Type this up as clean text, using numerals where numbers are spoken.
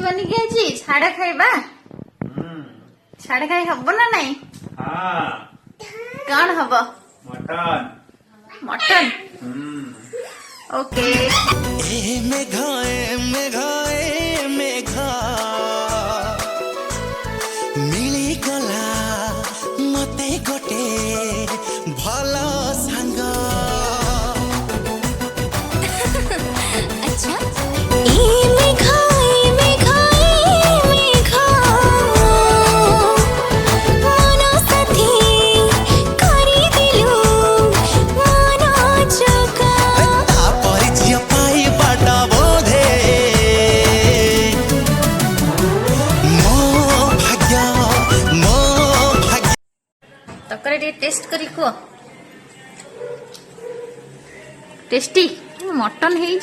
बनी गया जी छाड़ा खाइबा छाड़ा खाई हब ना नहीं कौन हब मटन मटन ओके मिली गला मते गोटे भल सांग अच्छा तकर टेस्ट करी को टेस्टी मटन है